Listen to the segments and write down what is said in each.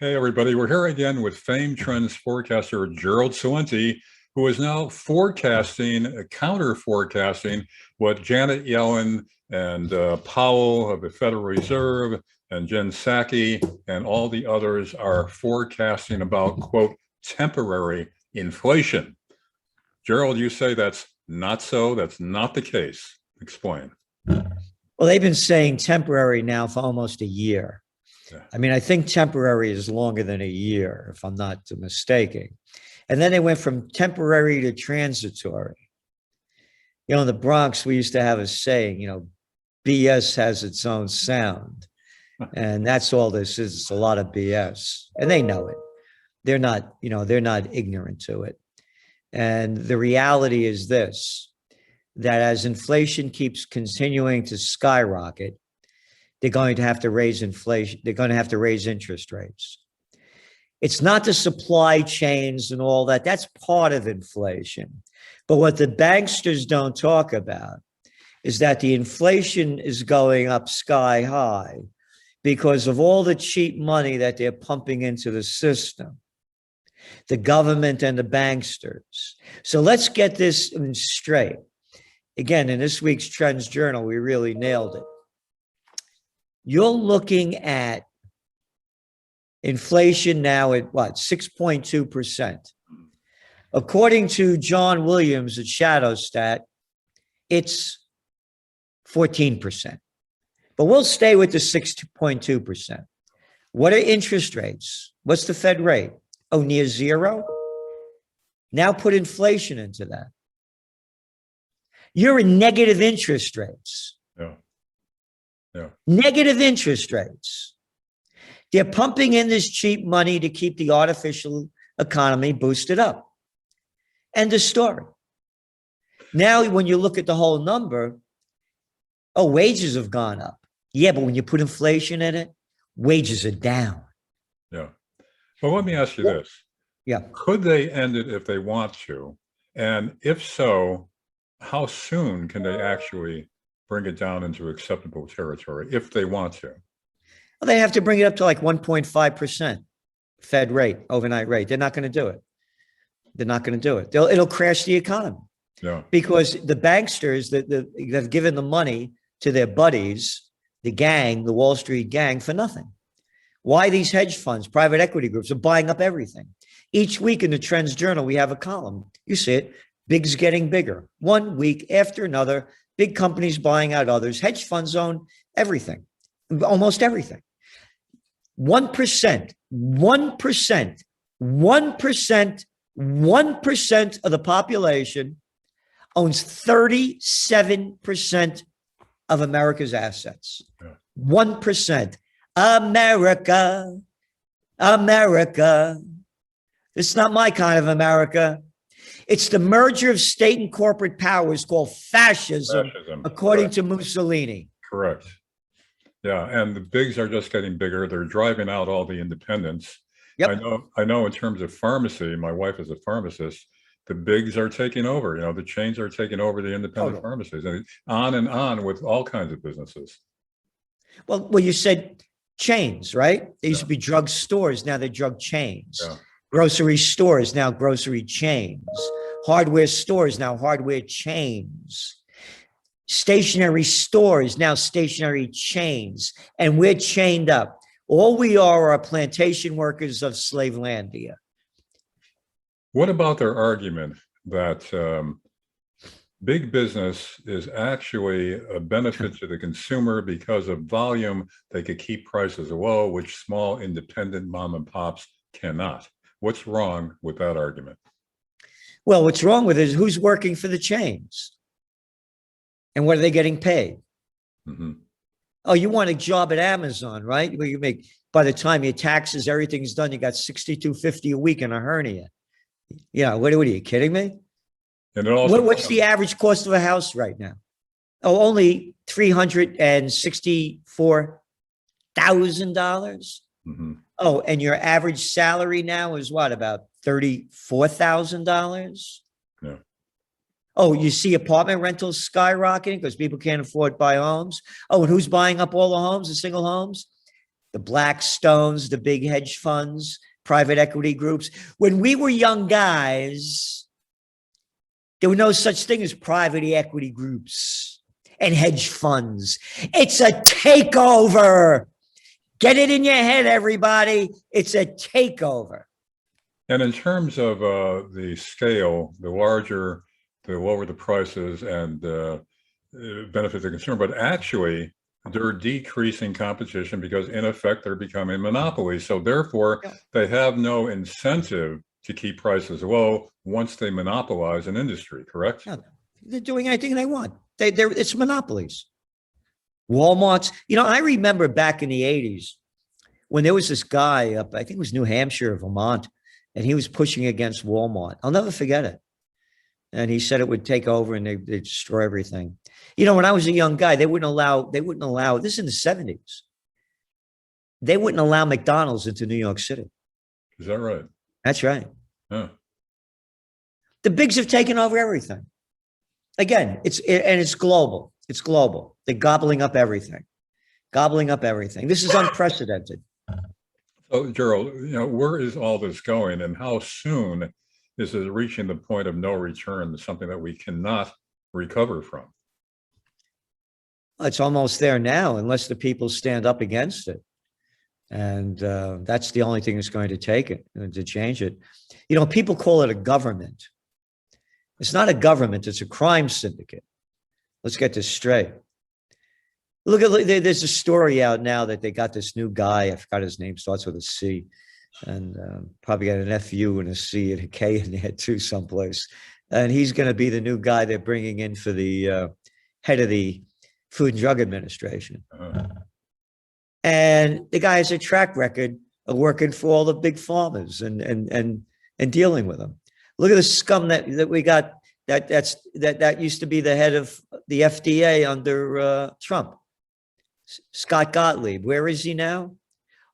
Hey, everybody. We're here again with famed trends forecaster Gerald Celente, who is now counter forecasting what Janet Yellen and Powell of the Federal Reserve and Jen Psaki and all the others are forecasting about, quote, temporary inflation. Gerald, you say that's not so. That's not the case. Explain. Well, they've been saying temporary now for almost a year. I mean, I think temporary is longer than a year, if I'm not mistaken. And then they went from temporary to transitory. You know, in the Bronx, we used to have a saying, BS has its own sound. And that's all this is. It's a lot of BS. And they know it. They're not ignorant to it. And the reality is this, that as inflation keeps continuing to skyrocket, they're going to have to raise inflation. They're going to have to raise interest rates. It's not the supply chains and all that. That's part of inflation. But what the banksters don't talk about is that the inflation is going up sky high because of all the cheap money that they're pumping into the system, the government and the banksters. So let's get this straight. Again, in this week's Trends Journal, we really nailed it. You're looking at inflation now at what, 6.2%. According to John Williams at ShadowStat, it's 14%. But we'll stay with the 6.2%. What are interest rates? What's the Fed rate? Oh, near zero? Now put inflation into that. You're in negative interest rates. Yeah. Negative interest rates. They're pumping in this cheap money to keep the artificial economy boosted up. End of story. Now, when you look at the whole number, wages have gone up. Yeah, but when you put inflation in it, wages are down. Yeah. Well, let me ask you this. Yeah. Could they end it if they want to? And if so, how soon can they actually bring it down into acceptable territory if they want to? Well, they have to bring it up to like 1.5% Fed rate, overnight rate. They're not going to do it. They're not going to do it. It'll crash the economy. Yeah. Because the banksters that have given the money to their buddies, the gang, the Wall Street gang, for nothing. Why these hedge funds, private equity groups are buying up everything. Each week in the Trends Journal, we have a column. You see it. Big's getting bigger. One week after another, big companies buying out others. Hedge funds own everything, almost everything. 1% of the population owns 37% of America's assets. 1%. America. It's not my kind of America. It's the merger of state and corporate powers called fascism. According to Mussolini. Correct. Yeah, and the bigs are just getting bigger. They're driving out all the independents. Yep. I know in terms of pharmacy, my wife is a pharmacist, the bigs are taking over. The chains are taking over the independent pharmacies, and on with all kinds of businesses. Well, you said chains, right? They used to be drug stores. Now they're drug chains. Yeah. Grocery stores, now grocery chains. Hardware stores, now hardware chains. Stationary stores, now stationary chains. And we're chained up. All we are plantation workers of Slavelandia. What about their argument that big business is actually a benefit to the consumer because of volume? They could keep prices low, which small independent mom and pops cannot. What's wrong with that argument? Well, what's wrong with it is who's working for the chains? And what are they getting paid? Mm-hmm. Oh, you want a job at Amazon, right? Where you make, by the time your taxes, everything's done, you got $62.50 a week in a hernia. Yeah, what are you kidding me? And it also, what's the average cost of a house right now? Oh, only $364,000. Mm-hmm. Oh, and your average salary now is what, about $34,000? Yeah. Oh, you see apartment rentals skyrocketing because people can't afford to buy homes. Oh, and who's buying up all the homes, the single homes? the Blackstones, the big hedge funds, private equity groups. When we were young guys, there were no such thing as private equity groups and hedge funds. It's a takeover. Get it in your head, everybody. It's a takeover. And in terms of the scale, the larger, the lower the prices and benefit the consumer, but actually they're decreasing competition because in effect they're becoming monopolies. So therefore they have no incentive to keep prices low once they monopolize an industry, correct? No, they're doing anything they want. It's monopolies. Walmart's, I remember back in the 80s when there was this guy up, I think it was New Hampshire or Vermont, and he was pushing against Walmart. I'll never forget it. And he said it would take over and they'd destroy everything. When I was a young guy, they wouldn't allow, this is in the 70s. They wouldn't allow McDonald's into New York City. Is that right? That's right. Yeah. The bigs have taken over everything. Again, it's global. It's global. They're gobbling up everything. This is unprecedented. So, Gerald, where is all this going and how soon is it reaching the point of no return, something that we cannot recover from? It's almost there now, unless the people stand up against it. And that's the only thing that's going to take it, to change it. People call it a government. It's not a government, it's a crime syndicate. Let's get this straight. Look there's a story out now that they got this new guy, I forgot his name, starts with a C, and probably got an FU and a C and a K in there too someplace. And he's going to be the new guy they're bringing in for the head of the Food and Drug Administration. And the guy has a track record of working for all the big farmers and dealing with them. Look at the scum that we got that used to be the head of the FDA under Trump. Scott Gottlieb. Where is he now?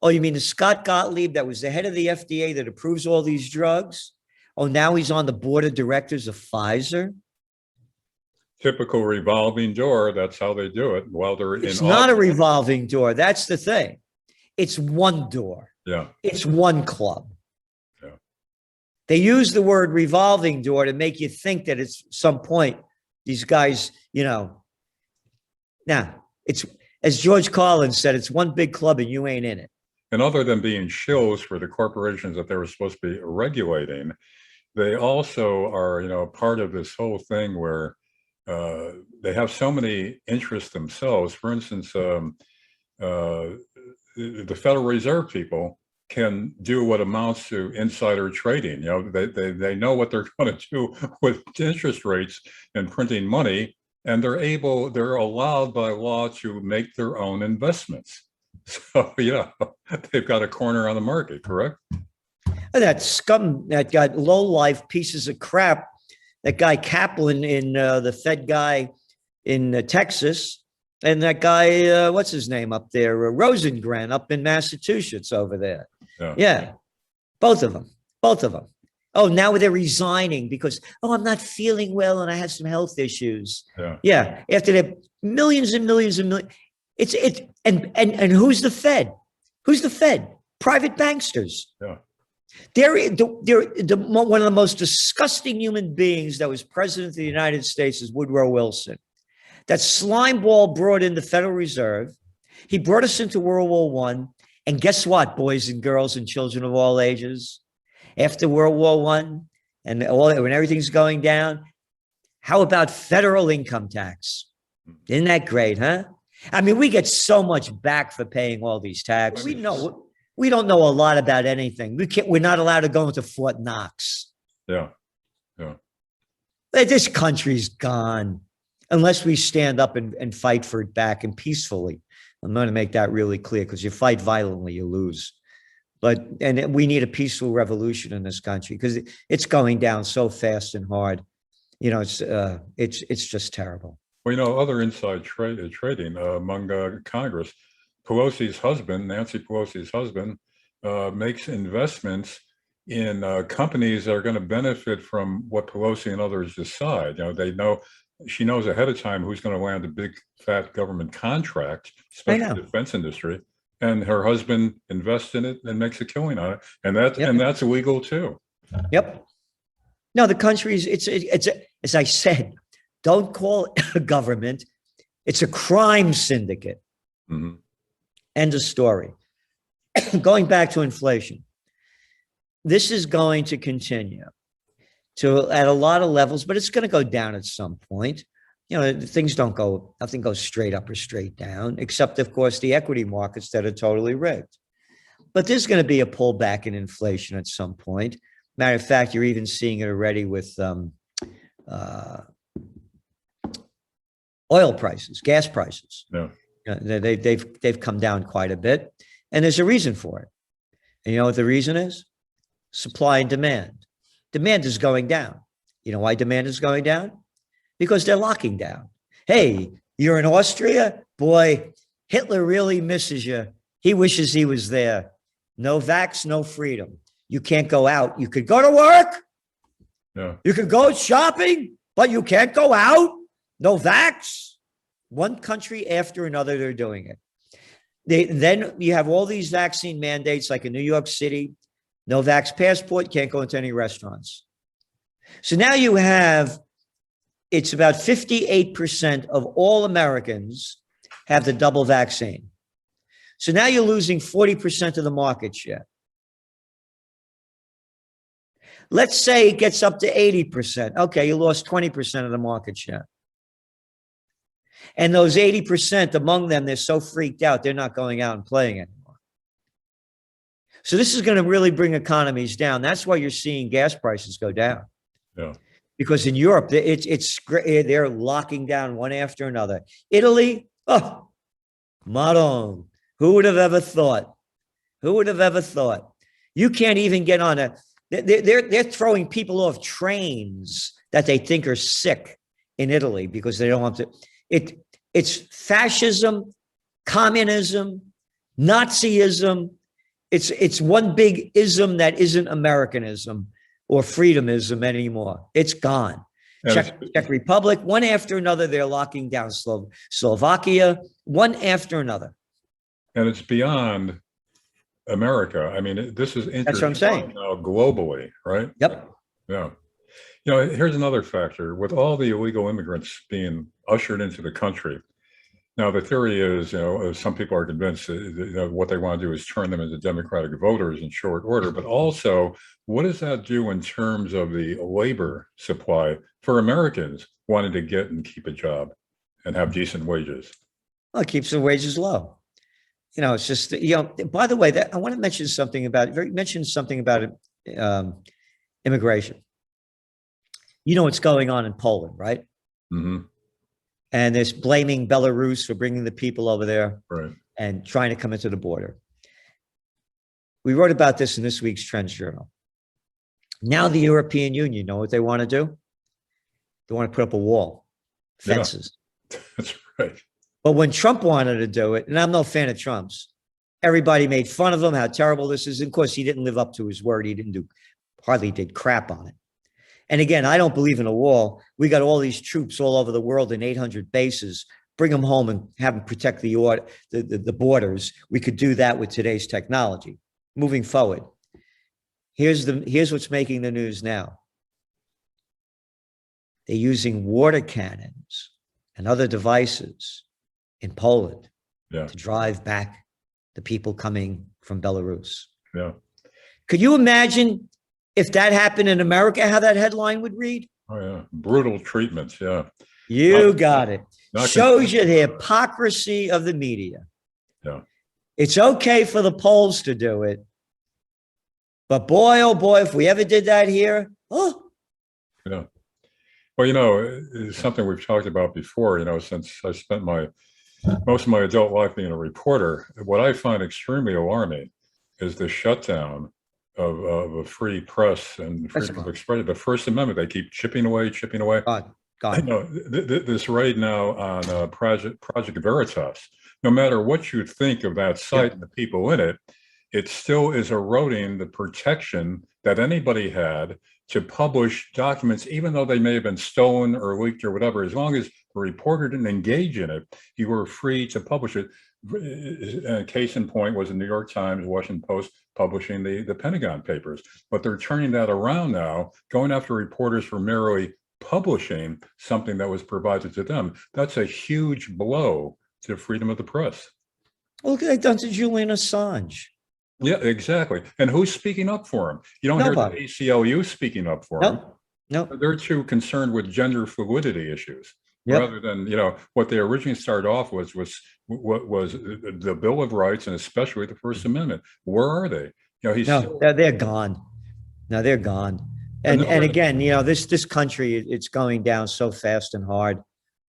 Oh, you mean the Scott Gottlieb that was the head of the FDA that approves all these drugs? Oh, now he's on the board of directors of Pfizer? Typical revolving door. That's how they do it. While they're in It's not a revolving door. That's the thing. It's one door. Yeah. It's one club. Yeah. They use the word revolving door to make you think that it's some point these guys, now it's, as George Carlin said, it's one big club and you ain't in it. And other than being shills for the corporations that they were supposed to be regulating, they also are, part of this whole thing where they have so many interests themselves. For instance, the Federal Reserve people can do what amounts to insider trading. They know what they're going to do with interest rates and printing money, and they're allowed by law to make their own investments. So, they've got a corner on the market, correct? That scum, that got low-life pieces of crap, that guy Kaplan in the Fed guy in Texas, and that guy, what's his name up there, Rosengren up in Massachusetts over there. Yeah, both of them. Oh, now they're resigning because, I'm not feeling well and I have some health issues. Yeah. After they're millions and millions and millions. And who's the Fed? Who's the Fed? Private banksters. Yeah. They're one of the most disgusting human beings that was president of the United States is Woodrow Wilson. That slimeball brought in the Federal Reserve. He brought us into World War I. And guess what, boys and girls and children of all ages? After World War I and when everything's going down, how about federal income tax? Isn't that great, huh? I mean, we get so much back for paying all these taxes. We don't know a lot about anything. We're not allowed to go into Fort Knox. Yeah. This country's gone unless we stand up and fight for it back and peacefully. I'm going to make that really clear because you fight violently, you lose. And we need a peaceful revolution in this country because it's going down so fast and hard. It's just terrible. Well, other inside trading among Congress, Nancy Pelosi's husband, makes investments in companies that are going to benefit from what Pelosi and others decide. She knows ahead of time who's going to land a big fat government contract, especially the defense industry. and her husband invests in it and makes a killing on it, and Yep. that's illegal too. Yep. No, the country's, as I said, don't call it a government. It's a crime syndicate. Mm-hmm. End of story. Going back to inflation, this is going to continue at a lot of levels, but it's going to go down at some point. Nothing goes straight up or straight down, except, of course, the equity markets that are totally rigged. But there's going to be a pullback in inflation at some point. Matter of fact, you're even seeing it already with oil prices, gas prices. Yeah. They've come down quite a bit, and there's a reason for it. And you know what the reason is? Supply and demand. Demand is going down. You know why demand is going down? Because they're locking down. Hey, you're in Austria? Boy, Hitler really misses you. He wishes he was there. No vax, no freedom. You can't go out. You could go to work. Yeah. You could go shopping, but you can't go out. No vax. One country after another, they're doing it. Then you have all these vaccine mandates, like in New York City, no vax passport, can't go into any restaurants. So now you have, it's about 58% of all Americans have the double vaccine. So now you're losing 40% of the market share. Let's say it gets up to 80%. Okay, you lost 20% of the market share. And those 80%, among them, they're so freaked out, they're not going out and playing anymore. So this is going to really bring economies down. That's why you're seeing gas prices go down. Yeah. Because in Europe, they're locking down one after another. Italy, oh, Maron. Who would have ever thought? Who would have ever thought? You can't even get on they're throwing people off trains that they think are sick in Italy because they don't want to. It's fascism, communism, Nazism. It's one big ism that isn't Americanism or freedomism anymore. It's gone. Czech Republic, one after another, they're locking down Slovakia, one after another. And it's beyond America. I mean, this is That's what I'm saying. Now globally, right? Yep. Yeah. You know, here's another factor. With all the illegal immigrants being ushered into the country, now the theory is, some people are convinced that what they want to do is turn them into Democratic voters in short order. But also, what does that do in terms of the labor supply for Americans wanting to get and keep a job and have decent wages? Well, it keeps the wages low. It's just, by the way, that I want to mention something about immigration. You know what's going on in Poland, right? Mm-hmm. And there's blaming Belarus for bringing the people over there, right, and trying to come into the border. We wrote about this in this week's Trends Journal. Now the European Union, know what they want to do? They want to put up a wall, fences. Yeah, that's right. But when Trump wanted to do it, and I'm no fan of Trump's, everybody made fun of him, how terrible this is. And of course, he didn't live up to his word. He hardly did crap on it. And again, I don't believe in a wall. We got all these troops all over the world in 800 bases. Bring them home and have them protect the borders. We could do that with today's technology. Moving forward, here's what's making the news now. They're using water cannons and other devices in Poland to drive back the people coming from Belarus. Yeah. Could you imagine if that happened in America, how that headline would read? Oh, yeah. Brutal treatments. Yeah. You got it. Shows you the hypocrisy of the media. Yeah. It's okay for the Poles to do it. But boy, oh boy, if we ever did that here, oh. Yeah. Well, it's something we've talked about before, since I spent most of my adult life being a reporter. What I find extremely alarming is the shutdown of a free press and freedom of expression. The First Amendment, they keep chipping away. God. I know this right now on Project Veritas. No matter what you think of that site and the people in it, it still is eroding the protection that anybody had to publish documents, even though they may have been stolen or leaked or whatever. As long as the reporter didn't engage in it, you were free to publish it. case in point was the New York Times, Washington Post publishing the Pentagon Papers. But they're turning that around now, going after reporters for merely publishing something that was provided to them. That's a huge blow to freedom of the press. Well, look what they've done to Julian Assange. Yeah, exactly. And who's speaking up for him? You don't hear the ACLU speaking up for him. No. They're too concerned with gender fluidity issues. Yep. Rather than, what they originally started off was what was the Bill of Rights, and especially the First Amendment. Where are they? They're gone. No, they're gone. And again, this country, it's going down so fast and hard.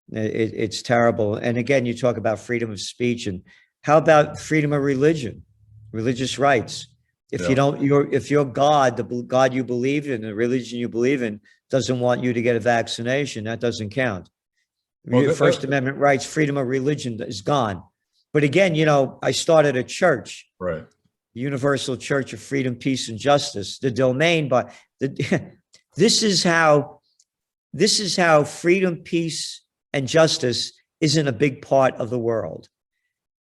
It's terrible. And again, you talk about freedom of speech, and how about freedom of religion, religious rights? If if your God, the God you believe in, the religion you believe in, doesn't want you to get a vaccination, that doesn't count. Well, First Amendment rights, freedom of religion is gone. But again, I started a church, right? Universal Church of Freedom, Peace, and Justice. The domain, but this is how freedom, peace, and justice isn't a big part of the world.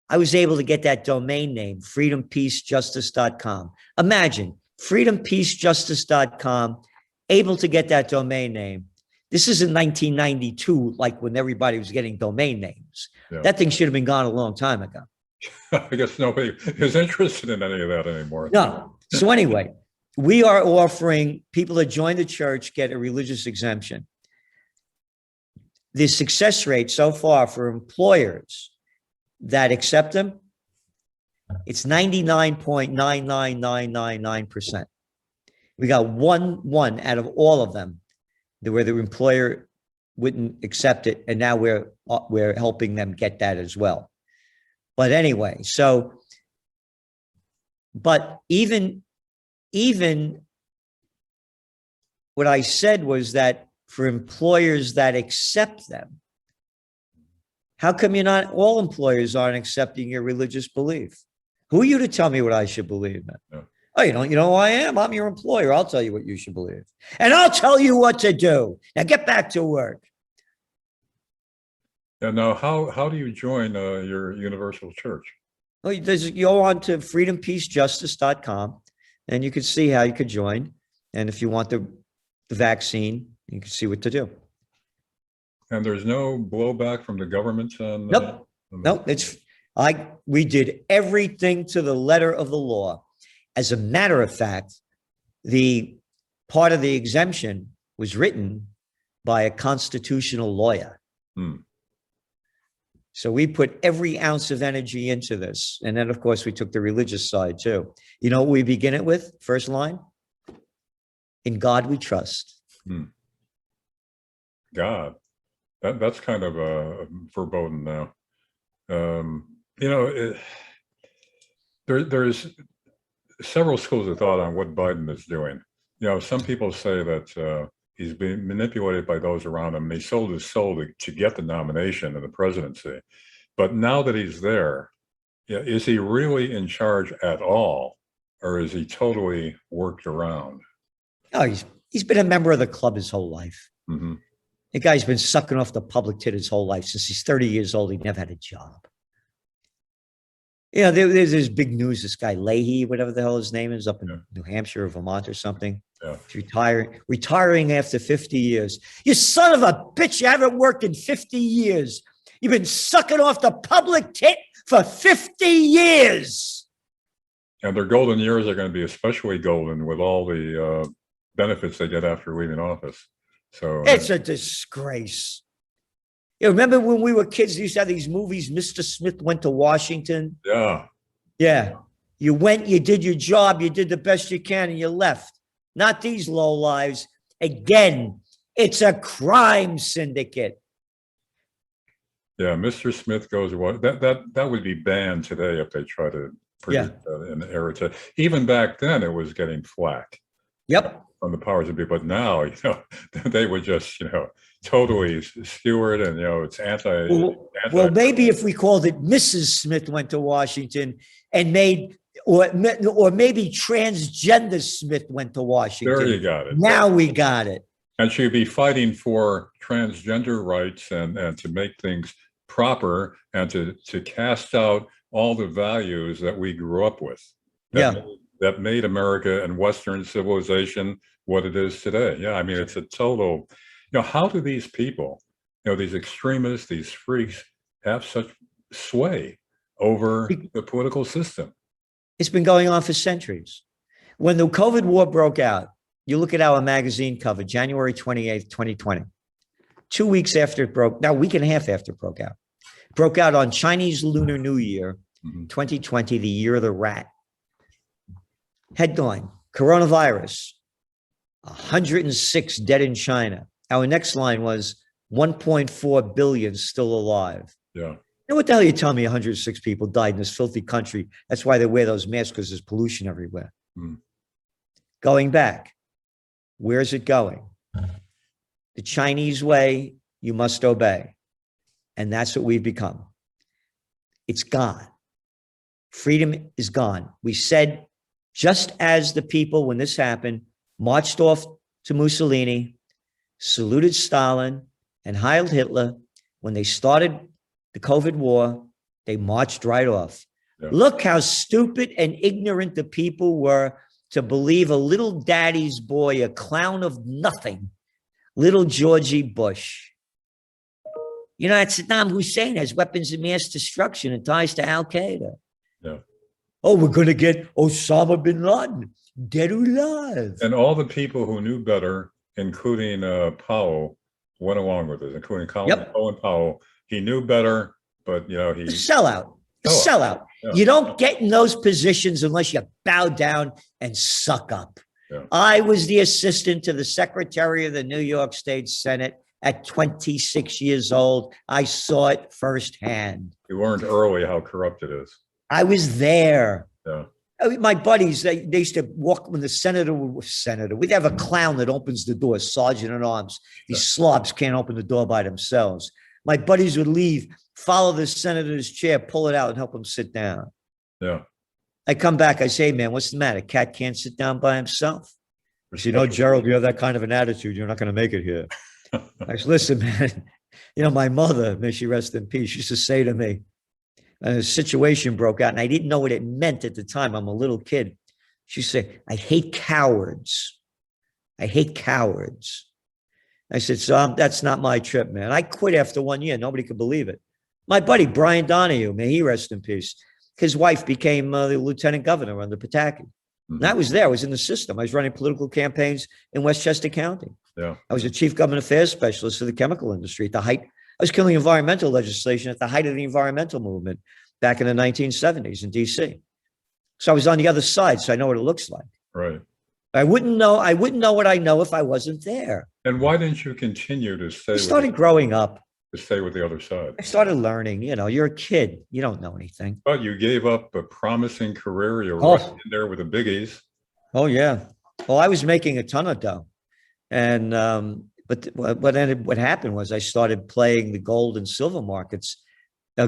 I was able to get that domain name, freedompeacejustice.com. Imagine, freedompeacejustice.com, able to get that domain name. This is in 1992, like when everybody was getting domain names. Yeah. That thing should have been gone a long time ago. I guess nobody is interested in any of that anymore. No. So anyway, we are offering people that join the church get a religious exemption. The success rate so far for employers that accept them, it's 99.99999%. We got one out of all of them where the employer wouldn't accept it, and now we're helping them get that as well. But anyway, but even what I said was that for employers that accept them, how come all employers aren't accepting your religious belief? Who are you to tell me what I should believe in? No. Oh, you know who I am? I'm your employer. I'll tell you what you should believe. And I'll tell you what to do. Now get back to work. Yeah, now how do you join your universal church? Well, you go on to freedompeacejustice.com and you can see how you could join. And if you want the vaccine, you can see what to do. And there's no blowback from the government on nope. Nope. We did everything to the letter of the law. As a matter of fact, the part of the exemption was written by a constitutional lawyer. So we put every ounce of energy into this. And then, of course, we took the religious side, too. You know what we begin it with? First line? In God we trust. God. That's kind of verboten now. There's several schools of thought on what Biden is doing. Some people say that he's being manipulated by those around him. He sold his soul to get the nomination and the presidency. But now that he's there, is he really in charge at all, or is he totally worked around? Oh, he's been a member of the club his whole life. Mm-hmm. The guy's been sucking off the public tit his whole life. Since he's 30 years old, he never had a job. There's this big news. This guy Leahy, whatever the hell his name is, up in New Hampshire or Vermont or something. Yeah. He's retiring after 50 years. You son of a bitch! You haven't worked in 50 years. You've been sucking off the public tit for 50 years. And their golden years are going to be especially golden with all the benefits they get after leaving office. So it's a disgrace. Remember when we were kids, they used to have these movies, Mr. Smith Went to Washington? Yeah. Yeah. You went, you did your job, you did the best you can, and you left. Not these lowlives. Again, it's a crime syndicate. Yeah, Mr. Smith goes, that would be banned today if they try to produce that in the era. Even back then, it was getting flack. Yep. From the powers that be, but now, they would just, totally steward, and it's anti. Well, maybe if we called it Mrs. Smith Went to Washington and made, or maybe transgender Smith Went to Washington. There you got it. Now we got it. And she'd be fighting for transgender rights and to make things proper and to cast out all the values that we grew up with that, Yeah. that made America and Western civilization what it is today. Yeah, I mean, it's a total, how do these people, these extremists, these freaks have such sway over the political system? It's been going on for centuries. When the COVID war broke out, you look at our magazine cover, January 28th, 2020, 2 weeks after it broke, now a week and a half after it broke out on Chinese Lunar New Year, 2020, the year of the rat. Headline, coronavirus, 106 dead in China. Our next line was 1.4 billion still alive. Yeah. You know what the hell you tell me 106 people died in this filthy country? That's why they wear those masks, because there's pollution everywhere. Going back, where's it going? The Chinese way, you must obey. And that's what we've become. It's gone. Freedom is gone. We said, just as the people, when this happened, marched off to Mussolini, saluted Stalin, and hailed Hitler, when they started the COVID war, they marched right off. Yeah. Look how stupid and ignorant the people were to believe a little daddy's boy, a clown of nothing, little Georgie Bush. That Saddam Hussein has weapons of mass destruction and ties to Al-Qaeda. Yeah. Oh, we're going to get Osama bin Laden, dead or alive. And all the people who knew better, including Powell, went along with it, including Colin Powell. He knew better, but, he... Sellout. Sellout. Yeah. You don't get in those positions unless you bow down and suck up. Yeah. I was the assistant to the Secretary of the New York State Senate at 26 years old. I saw it firsthand. You learned early how corrupt it is. I was there. Yeah. My buddies, they used to walk when the senator, we'd have a clown that opens the door, sergeant at arms. These slobs can't open the door by themselves. My buddies would leave, follow the senator's chair, pull it out and help him sit down. Yeah. I come back, I say, hey, man, what's the matter? Cat can't sit down by himself. I said, Gerald, you have that kind of an attitude, you're not going to make it here. I said, listen, man, my mother, may she rest in peace, used to say to me, a situation broke out and I didn't know what it meant at the time. I'm a little kid. She said, I hate cowards. I hate cowards. I said, so that's not my trip, man. I quit after 1 year. Nobody could believe it. My buddy, Brian Donahue, may he rest in peace. His wife became the lieutenant governor under Pataki. And I was there. I was in the system. I was running political campaigns in Westchester County. Yeah. I was a chief government affairs specialist for the chemical industry at the height. I was killing environmental legislation at the height of the environmental movement back in the 1970s in DC. So I was on the other side, so I know what it looks like. Right. I wouldn't know what I know if I wasn't there. And why didn't you continue to stay? I started growing up. To stay with the other side. I started learning. You're a kid. You don't know anything. But you gave up a promising career. You're right in there with the biggies. Oh, yeah. Well, I was making a ton of dough. And but what happened was I started playing the gold and silver markets,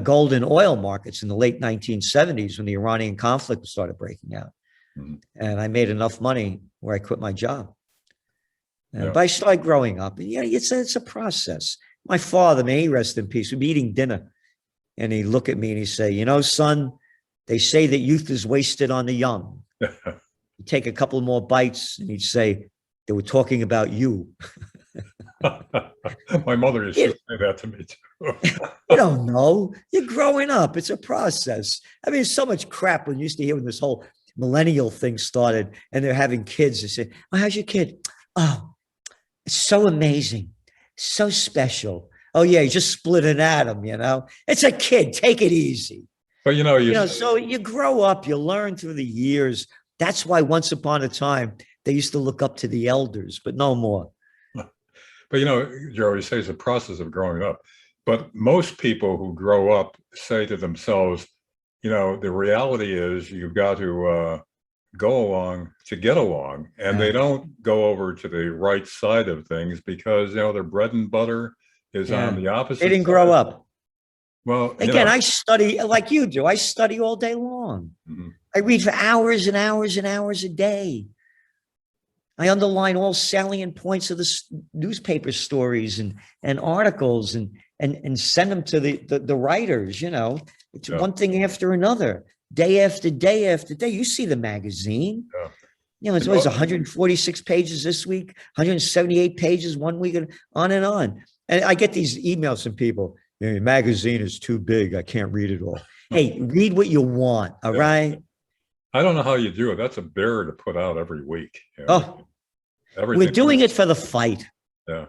gold and oil markets in the late 1970s when the Iranian conflict started breaking out. And I made enough money where I quit my job. But I started growing up. And it's a process. My father, may he rest in peace, would be eating dinner. And he'd look at me and he'd say, son, they say that youth is wasted on the young. He'd take a couple more bites and he'd say, they were talking about you. My mother used to say that to me too. You don't know. You're growing up. It's a process. I mean, so much crap when you used to hear when this whole millennial thing started and they're having kids. They say, oh, how's your kid? Oh, it's so amazing. So special. Oh, yeah, you just split an atom, It's a kid. Take it easy. But, so you grow up, you learn through the years. That's why once upon a time, they used to look up to the elders, but no more. But, Joe, you say it's a process of growing up. But most people who grow up say to themselves, the reality is you've got to go along to get along. And they don't go over to the right side of things because, their bread and butter is on the opposite They didn't side. grow up. Well, again, I study like you do. I study all day long. I read for hours and hours and hours a day. I underline all salient points of the newspaper stories and articles and send them to the writers, you know. It's one thing after another, day after day after day. You see the magazine. Yeah. You know, it's always 146 pages this week, 178 pages one week, and on and on. And I get these emails from people, the magazine is too big, I can't read it all. Hey, read what you want, all right? I don't know how you do it. That's a bear to put out every week. You know? We're doing it for the fight. Yeah.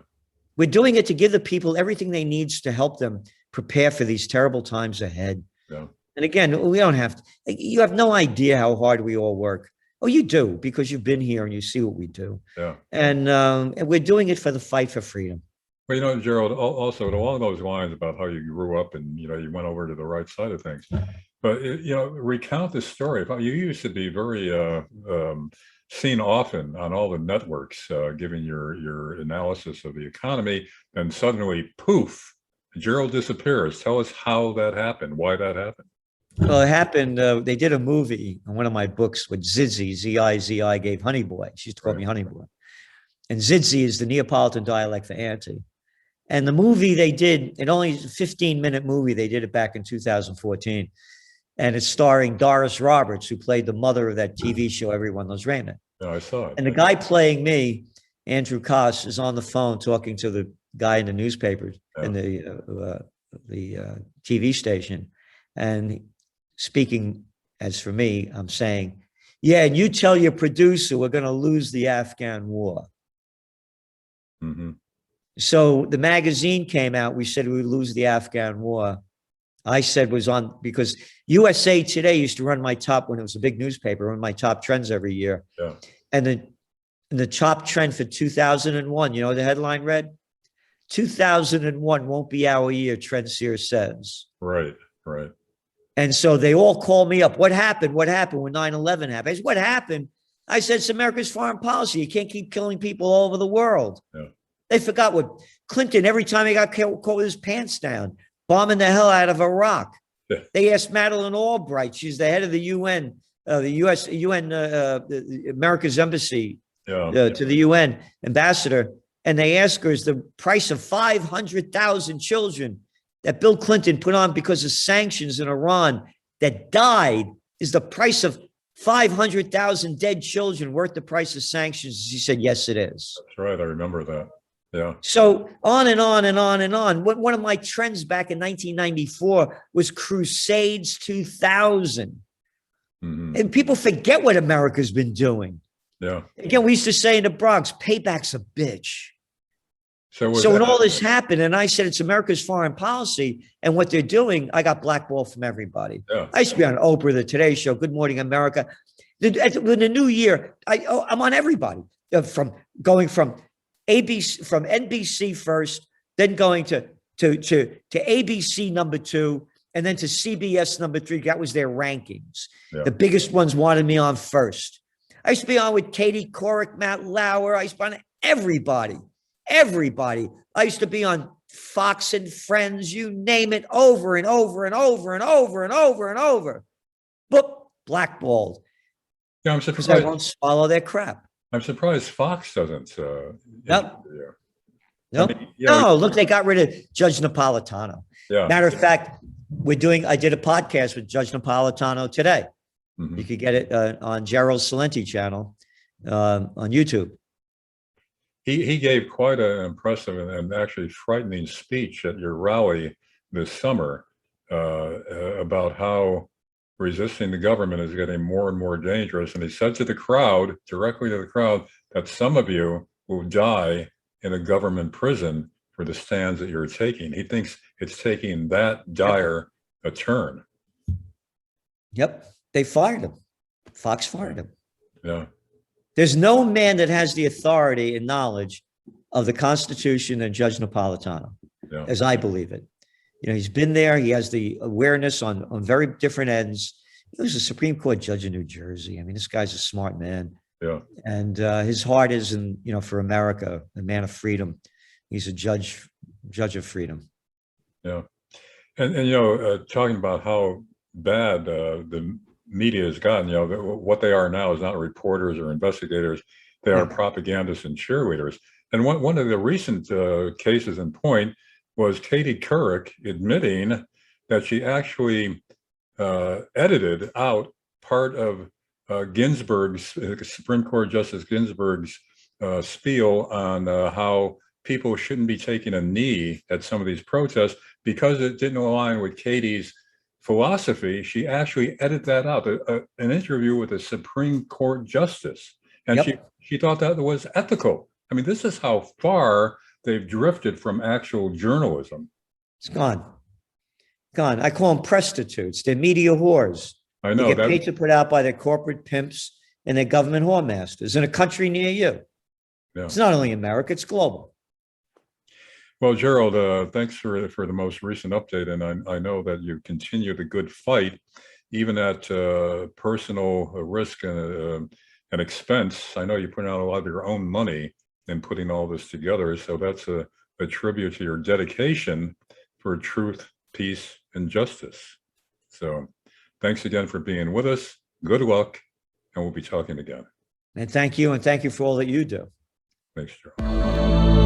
We're doing it to give the people everything they need to help them prepare for these terrible times ahead. Yeah. And again, we don't have to, you have no idea how hard we all work. Oh, you do, because you've been here and you see what we do. Yeah. And we're doing it for the fight for freedom. Well, you know, Gerald, also along those lines about how you grew up and, you know, you went over to the right side of things. But, you know, recount this story. You used to be very seen often on all the networks, giving your analysis of the economy, and suddenly, poof, Gerald disappears. Tell us how that happened, why that happened. Well, it happened, they did a movie on one of my books with Zizzy, Z-I-Z-I, gave Honey Boy. She used to call me Honey Boy. And Zizzy is the Neapolitan dialect for auntie. And the movie they did, it only is a 15-minute movie. They did it back in 2014. And it's starring Doris Roberts, who played the mother of that TV show Everyone Loves Raymond. Yeah, I saw it. And the guy playing me, Andrew Koss, is on the phone talking to the guy in the newspapers, in the TV station. And speaking as for me, I'm saying, yeah, and you tell your producer we're going to lose the Afghan war. Mm-hmm. So the magazine came out. We said we would lose the Afghan war. I said was on, because USA Today used to run my top, when it was a big newspaper, run my top trends every year. Yeah. And the top trend for 2001, you know, the headline read, 2001 won't be our year, Trendseer says. Right, right. And so they all call me up. What happened? What happened when 9/11 happened? I said, what happened? I said, it's America's foreign policy. You can't keep killing people all over the world. Yeah. They forgot what Clinton, every time he got caught with his pants down, bombing the hell out of Iraq. Yeah. They asked Madeleine Albright, she's the head of the UN, the UN, America's embassy to the UN ambassador. And they asked her, is the price of 500,000 children that Bill Clinton put on because of sanctions in Iran that died, is the price of 500,000 dead children worth the price of sanctions? She said, yes, it is. That's right. I remember that. Yeah. So on and on and on and on. One of my trends back in 1994 was Crusades 2000. Mm-hmm. And people forget what America's been doing. Yeah. Again, we used to say in the Bronx, payback's a bitch. So when all this happened, and I said it's America's foreign policy and what they're doing, I got blackballed from everybody. Yeah. I used to be on Oprah, the Today Show, Good Morning America. In the new year, I'm on everybody, from ABC, from NBC first, then going to ABC #2, and then to CBS #3. That was their rankings. Yeah. The biggest ones wanted me on first. I used to be on with Katie Couric, Matt Lauer. I used to be on everybody. I used to be on Fox and Friends, you name it, over and over and over and over and over and over. But blackballed. Yeah, I'm surprised. Because I won't swallow their crap. I'm surprised Fox doesn't. Nope. I mean, no, look, they got rid of Judge Napolitano. Yeah. Matter of fact, I did a podcast with Judge Napolitano today. Mm-hmm. You could get it on Gerald Celente channel on YouTube. He gave quite an impressive and actually frightening speech at your rally this summer about how resisting the government is getting more and more dangerous. And he said to the crowd, directly to the crowd, that some of you will die in a government prison for the stands that you're taking. He thinks it's taking that dire a turn. Yep. They fired him. Fox fired him. Yeah. There's no man that has the authority and knowledge of the Constitution than Judge Napolitano, as I believe it. You know, he's been there. He has the awareness on very different ends. He was a Supreme Court judge in New Jersey. I mean, this guy's a smart man. Yeah. And his heart is for America, a man of freedom. He's a judge of freedom. Yeah. And talking about how bad the media has gotten, what they are now is not reporters or investigators. They are Yeah. propagandists and cheerleaders. And one of the recent cases in point was Katie Couric admitting that she actually edited out part of Ginsburg's, Supreme Court Justice Ginsburg's spiel on how people shouldn't be taking a knee at some of these protests because it didn't align with Katie's philosophy. She actually edited that out, an interview with a Supreme Court justice. And Yep. she thought that was ethical. I mean, this is how far they've drifted from actual journalism. It's gone. Gone. I call them prostitutes. They're media whores. I They know get that. paid to put out by their corporate pimps and their government whoremasters in a country near you. Yeah. It's not only America, it's global. Well, Gerald, thanks for the most recent update. And I know that you continue the good fight, even at personal risk and expense. I know you put out a lot of your own money in putting all this together. So that's a tribute to your dedication for truth, peace, and justice. So thanks again for being with us. Good luck, and we'll be talking again. And thank you for all that you do. Thanks, Gerald.